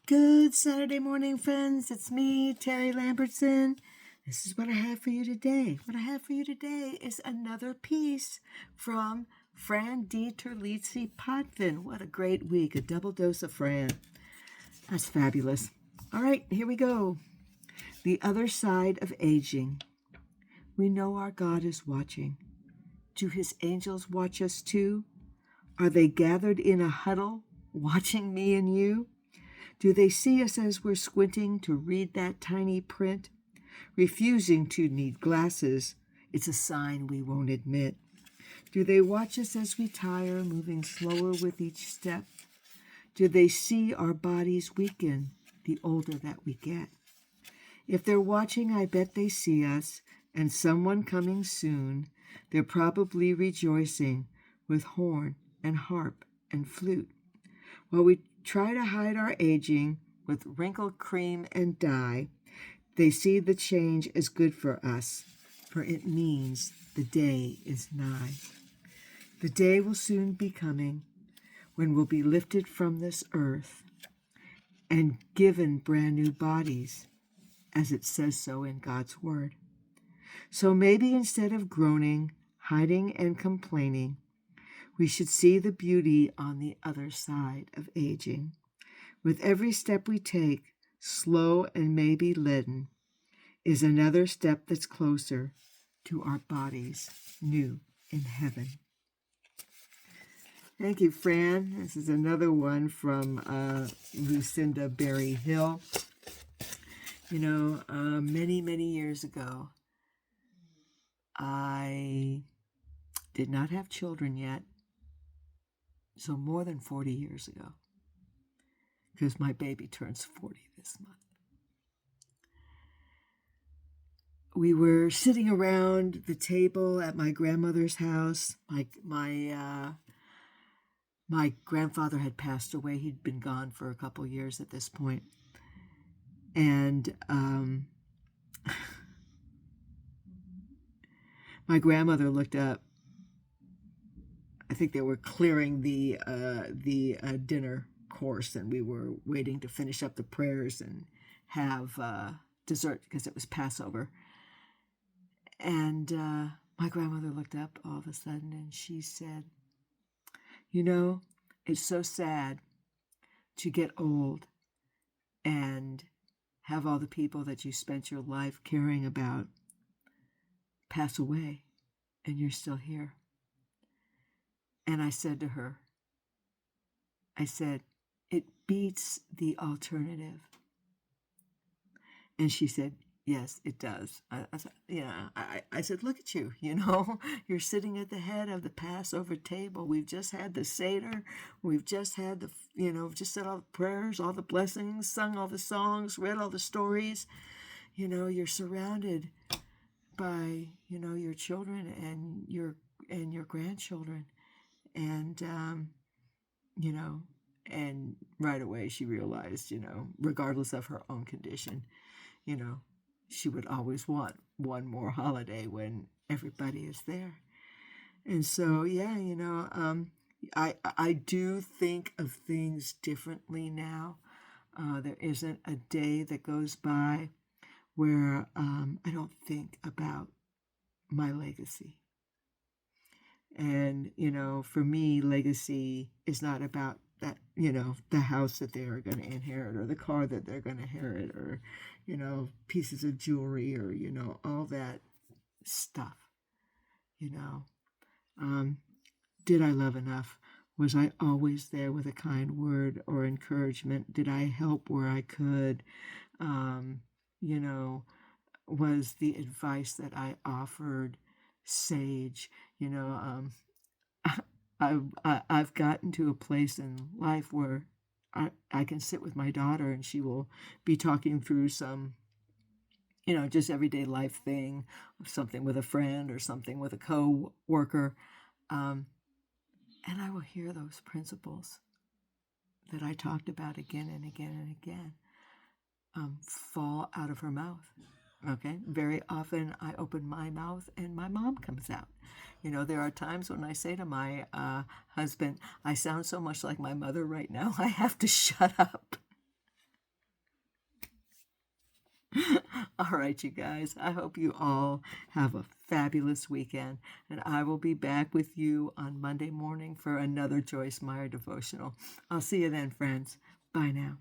Good Saturday morning, friends. It's me, Terry Lambertson. This is what I have for you today. What I have for you today is another piece from Fran Di Terlizzi Potvin. What a great week. A double dose of Fran. That's fabulous. All right, here we go. The other side of aging. We know our God is watching. Do his angels watch us too? Are they gathered in a huddle, watching me and you? Do they see us as we're squinting to read that tiny print? Refusing to need glasses, it's a sign we won't admit. Do they watch us as we tire, moving slower with each step? Do they see our bodies weaken the older that we get? If they're watching, I bet they see us, and someone coming soon. They're probably rejoicing with horn and harp and flute. While we try to hide our aging with wrinkled cream and dye, they see the change as good for us, for it means the day is nigh. The day will soon be coming when we'll be lifted from this earth and given brand new bodies, as it says so in God's word. So maybe instead of groaning, hiding, and complaining, we should see the beauty on the other side of aging. With every step we take, slow and maybe leaden, is another step that's closer to our bodies new in heaven. Thank you, Fran. This is another one from Lucinda Berry Hill. You know, many, many years ago, I did not have children yet. So more than 40 years ago, because my baby turns 40 this month. We were sitting around the table at my grandmother's house. My grandfather had passed away. He'd been gone for a couple years at this point. And my grandmother looked up. I think they were clearing the dinner course, and we were waiting to finish up the prayers and have dessert because it was Passover. And my grandmother looked up all of a sudden and she said, "You know, it's so sad to get old and have all the people that you spent your life caring about pass away, and you're still here." And I said to her, "It beats the alternative." And she said, "Yes, it does." I said, "Look at you, you're sitting at the head of the Passover table. We've just had the Seder. We've just had just said all the prayers, all the blessings, sung all the songs, read all the stories. You're surrounded by, your children and your grandchildren." And, and right away she realized, regardless of her own condition, she would always want one more holiday when everybody is there. And so, yeah, I do think of things differently now. There isn't a day that goes by where I don't think about my legacy. And, for me, legacy is not about that, the house that they are going to inherit or the car that they're going to inherit or, pieces of jewelry or, all that stuff, Did I love enough? Was I always there with a kind word or encouragement? Did I help where I could? Was the advice that I offered sage? I've gotten to a place in life where I can sit with my daughter and she will be talking through some, just everyday life thing, something with a friend or something with a co-worker. And I will hear those principles that I talked about again and again and again fall out of her mouth. Okay, very often I open my mouth and my mom comes out. There are times when I say to my husband, "I sound so much like my mother right now, I have to shut up." All right, you guys. I hope you all have a fabulous weekend. And I will be back with you on Monday morning for another Joyce Meyer devotional. I'll see you then, friends. Bye now.